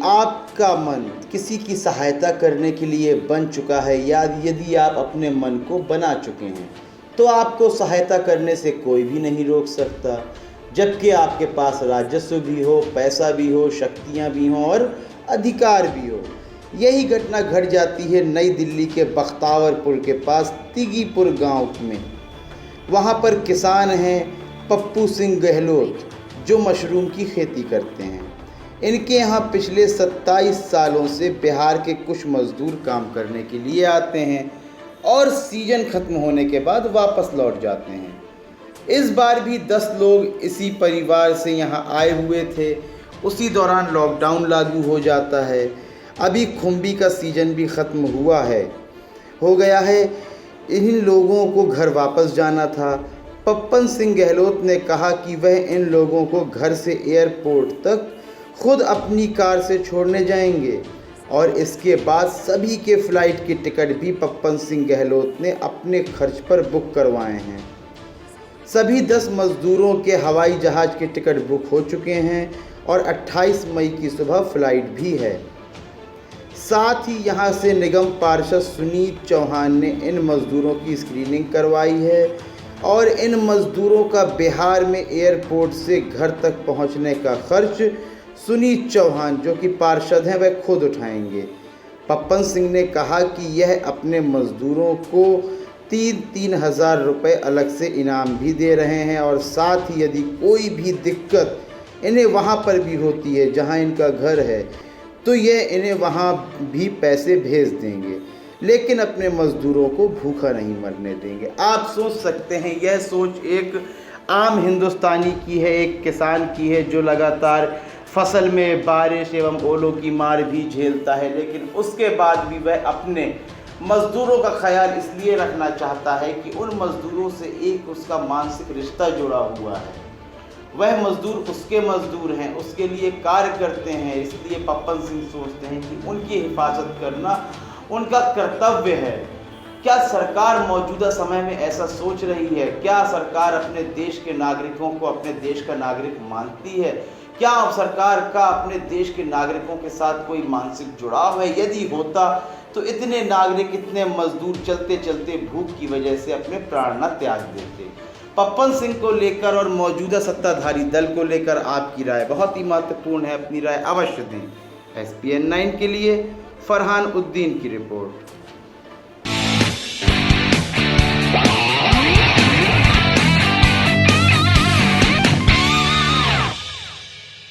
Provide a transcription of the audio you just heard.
आपका मन किसी की सहायता करने के लिए बन चुका है या यदि आप अपने मन को बना चुके हैं तो आपको सहायता करने से कोई भी नहीं रोक सकता, जबकि आपके पास राजस्व भी हो, पैसा भी हो, शक्तियाँ भी हों और अधिकार भी हो। यही घटना घट जाती है नई दिल्ली के बख्तावरपुर के पास तिगीपुर गांव में। वहां पर किसान हैं पप्पू सिंह गहलोत, जो मशरूम की खेती करते हैं। इनके यहाँ पिछले 27 सालों से बिहार के कुछ मज़दूर काम करने के लिए आते हैं और सीजन ख़त्म होने के बाद वापस लौट जाते हैं। इस बार भी 10 लोग इसी परिवार से यहाँ आए हुए थे। उसी दौरान लॉकडाउन लागू हो जाता है। अभी खुम्बी का सीज़न भी ख़त्म हो गया है। इन लोगों को घर वापस जाना था। पप्पन सिंह गहलोत ने कहा कि वह इन लोगों को घर से एयरपोर्ट तक खुद अपनी कार से छोड़ने जाएंगे और इसके बाद सभी के फ़्लाइट की टिकट भी पप्पन सिंह गहलोत ने अपने खर्च पर बुक करवाए हैं। सभी 10 मज़दूरों के हवाई जहाज़ के टिकट बुक हो चुके हैं और 28 मई की सुबह फ़्लाइट भी है। साथ ही यहां से निगम पार्षद सुनीत चौहान ने इन मज़दूरों की स्क्रीनिंग करवाई है और इन मज़दूरों का बिहार में एयरपोर्ट से घर तक पहुंचने का खर्च सुनीत चौहान, जो कि पार्षद हैं, वह खुद उठाएंगे। पप्पन सिंह ने कहा कि यह अपने मज़दूरों को 3-3 हज़ार रुपये अलग से इनाम भी दे रहे हैं और साथ ही यदि कोई भी दिक्कत इन्हें वहां पर भी होती है जहां इनका घर है तो ये इन्हें वहां भी पैसे भेज देंगे, लेकिन अपने मज़दूरों को भूखा नहीं मरने देंगे। आप सोच सकते हैं, यह सोच एक आम हिंदुस्तानी की है, एक किसान की है जो लगातार फसल में बारिश एवं ओलों की मार भी झेलता है, लेकिन उसके बाद भी वह अपने मज़दूरों का ख्याल इसलिए रखना चाहता है कि उन मज़दूरों से एक उसका मानसिक रिश्ता जुड़ा हुआ है। वह मज़दूर उसके मज़दूर हैं, उसके लिए कार्य करते हैं, इसलिए पप्पन सिंह सोचते हैं कि उनकी हिफाजत करना उनका कर्तव्य है। क्या सरकार मौजूदा समय में ऐसा सोच रही है? क्या सरकार अपने देश के नागरिकों को अपने देश का नागरिक मानती है? क्या सरकार का अपने देश के नागरिकों के साथ कोई मानसिक जुड़ाव है? यदि होता तो इतने नागरिक, इतने मजदूर चलते चलते भूख की वजह से अपने प्राण न त्याग देते। पप्पन सिंह को लेकर और मौजूदा सत्ताधारी दल को लेकर आपकी राय बहुत ही महत्वपूर्ण है। अपनी राय अवश्य दें। SPN 9 के लिए फरहान उद्दीन की रिपोर्ट।